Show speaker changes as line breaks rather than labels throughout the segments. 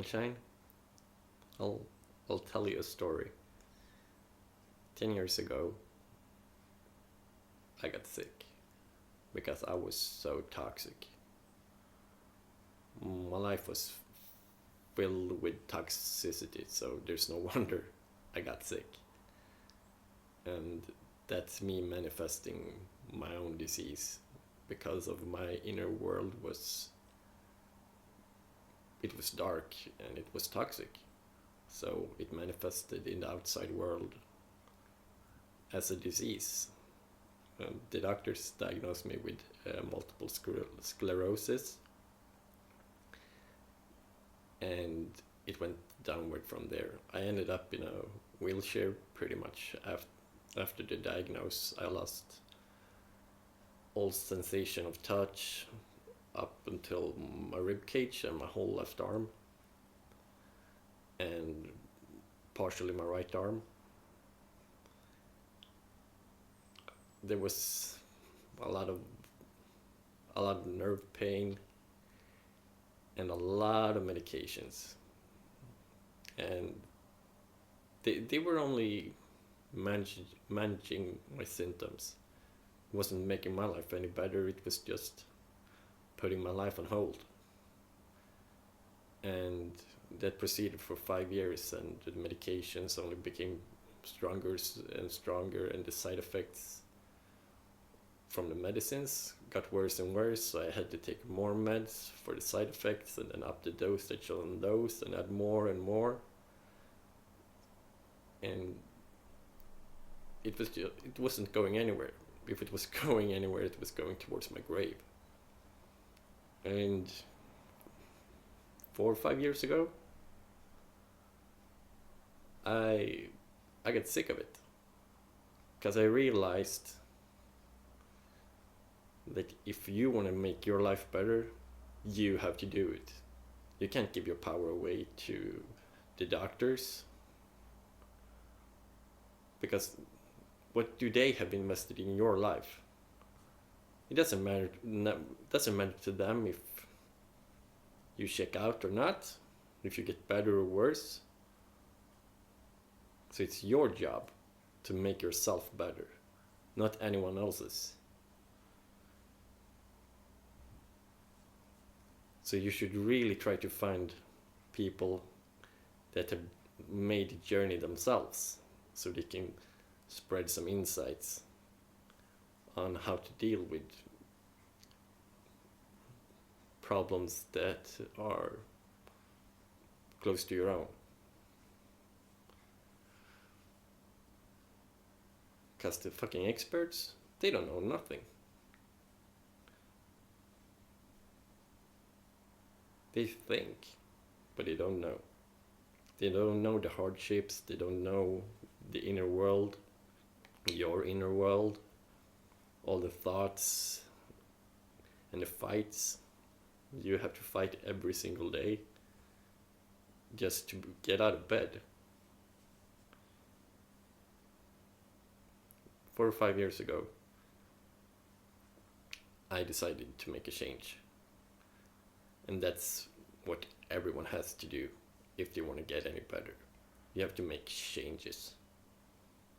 sunshine. I'll I'll tell you a story. 10 years ago, I got sick because I was so toxic. My life was filled with toxicity, so there's no wonder I got sick. And that's me manifesting my own disease because of my inner world was it was dark and it was toxic. So it manifested in the outside world as a disease. The doctors diagnosed me with multiple sclerosis, and it went downward from there. I ended up in a wheelchair pretty much after the diagnosis. I lost all sensation of touch up until my rib cage and my whole left arm, and partially my right arm. There was a lot of nerve pain and a lot of medications, and they were only managing my symptoms. It wasn't making my life any better. It was just putting my life on hold. And that proceeded for 5 years, and the medications only became stronger and stronger, and the side effects from the medicines got worse and worse, so I had to take more meds for the side effects, and then up the dosage on those, and add more and more. And it wasn't going anywhere. If it was going anywhere, it was going towards my grave. And 4 or 5 years ago, I got sick of it, because I realized that if you want to make your life better, you have to do it. You can't give your power away to the doctors, because what do they have invested in your life? It doesn't matter to them if you check out or not, if you get better or worse. So it's your job to make yourself better, not anyone else's. So you should really try to find people that have made the journey themselves, so they can spread some insights on how to deal with problems that are close to your own. Because the fucking experts, they don't know nothing. They think, but they don't know. They don't know the hardships, they don't know the inner world, your inner world, all the thoughts and the fights you have to fight every single day just to get out of bed. 4 or 5 years ago, I decided to make a change. And that's what everyone has to do if they want to get any better. You have to make changes.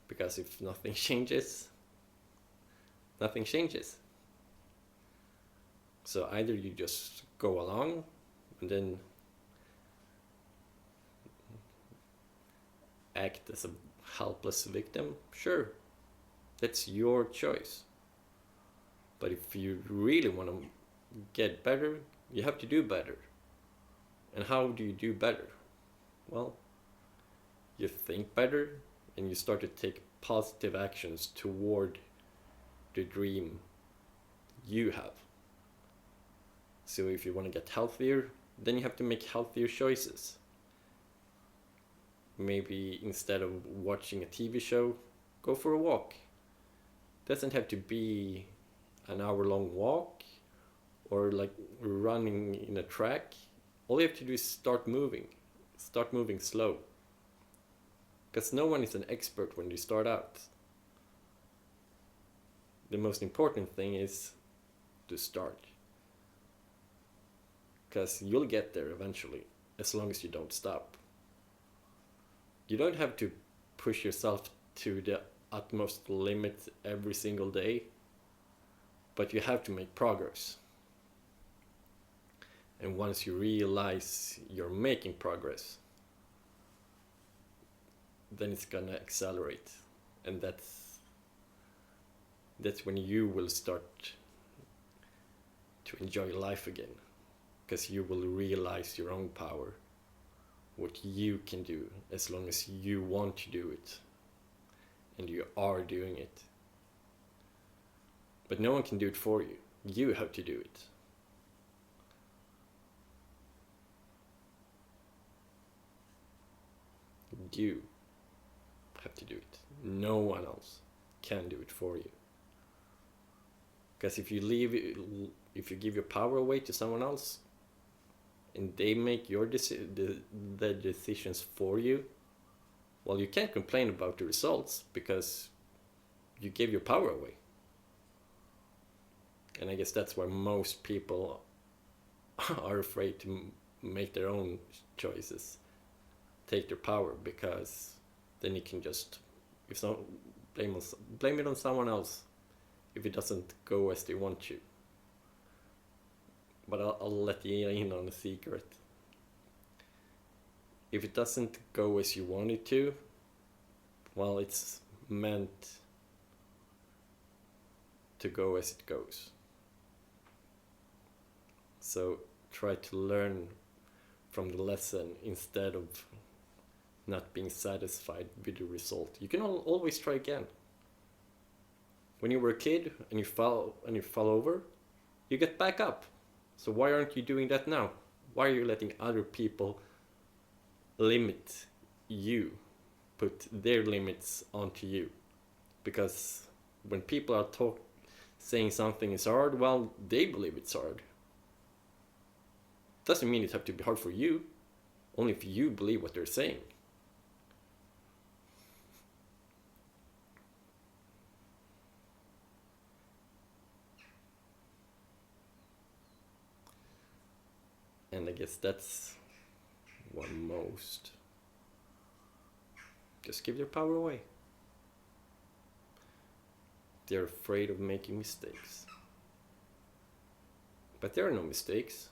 Because if nothing changes, nothing changes. So either you just go along and then act as a helpless victim, sure, that's your choice. But if you really want to get better, you have to do better. And how do you do better? Well, you think better and you start to take positive actions toward the dream you have. So if you want to get healthier, then you have to make healthier choices. Maybe instead of watching a TV show, go for a walk. Doesn't have to be an hour-long walk or like running in a track. All you have to do is start moving slow. Because no one is an expert when you start out. The most important thing is to start. Because you'll get there eventually. as long as you don't stop. You don't have to push yourself to the utmost limit every single day, but you have to make progress. And once you realize you're making progress, then it's gonna accelerate, and that's when you will start to enjoy life again, because you will realize your own power, what you can do as long as you want to do it, and you are doing it. But no one can do it for you. You have to do it. You have to do it. No one else can do it for you. Because if you give your power away to someone else, and they make the decisions for you, well, you can't complain about the results because you gave your power away. And I guess that's why most people are afraid to make their own choices, take their power, because then you can just blame it on someone else if it doesn't go as they want to. But I'll let you in on a secret. If it doesn't go as you want it to, well, it's meant to go as it goes. So try to learn from the lesson instead of not being satisfied with the result. You can always try again. When you were a kid and you fall over, you get back up. So why aren't you doing that now? Why are you letting other people limit you, put their limits onto you? Because when people are saying something is hard, well, they believe it's hard. Doesn't mean it have to be hard for you, only if you believe what they're saying. And I guess that's what most. Just give your power away. They're afraid of making mistakes. But there are no mistakes.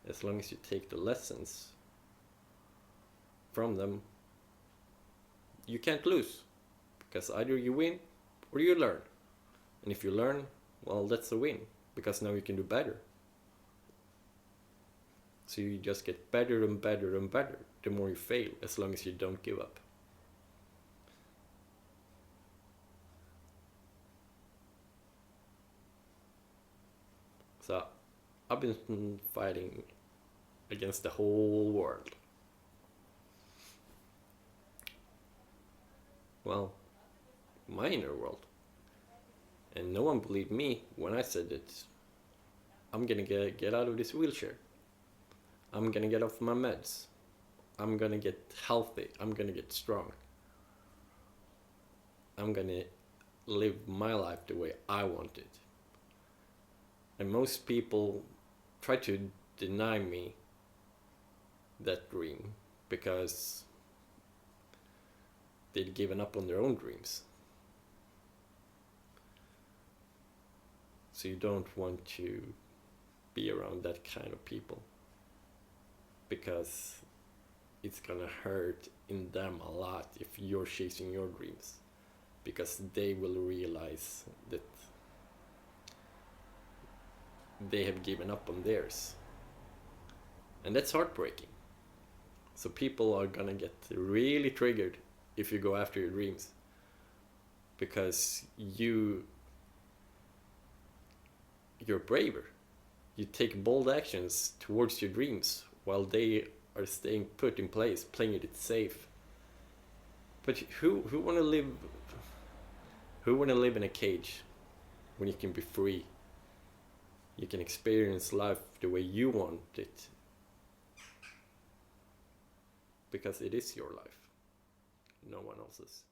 As long as you take the lessons from them, you can't lose. Because either you win or you learn. And if you learn, well, that's a win. Because now you can do better. So you just get better and better and better the more you fail, as long as you don't give up. So I've been fighting against the whole world. Well, my inner world. And no one believed me when I said that I'm gonna get out of this wheelchair. I'm gonna get off my meds. I'm gonna get healthy. I'm gonna get strong. I'm gonna live my life the way I want it. And most people try to deny me that dream because they'd given up on their own dreams. So you don't want to be around that kind of people, because it's gonna hurt in them a lot if you're chasing your dreams, because they will realize that they have given up on theirs, and that's heartbreaking. So people are gonna get really triggered if you go after your dreams, because you're braver. You take bold actions towards your dreams while they are staying put in place, playing it safe. But who wanna live in a cage when you can be free? You can experience life the way you want it, because it is your life, no one else's.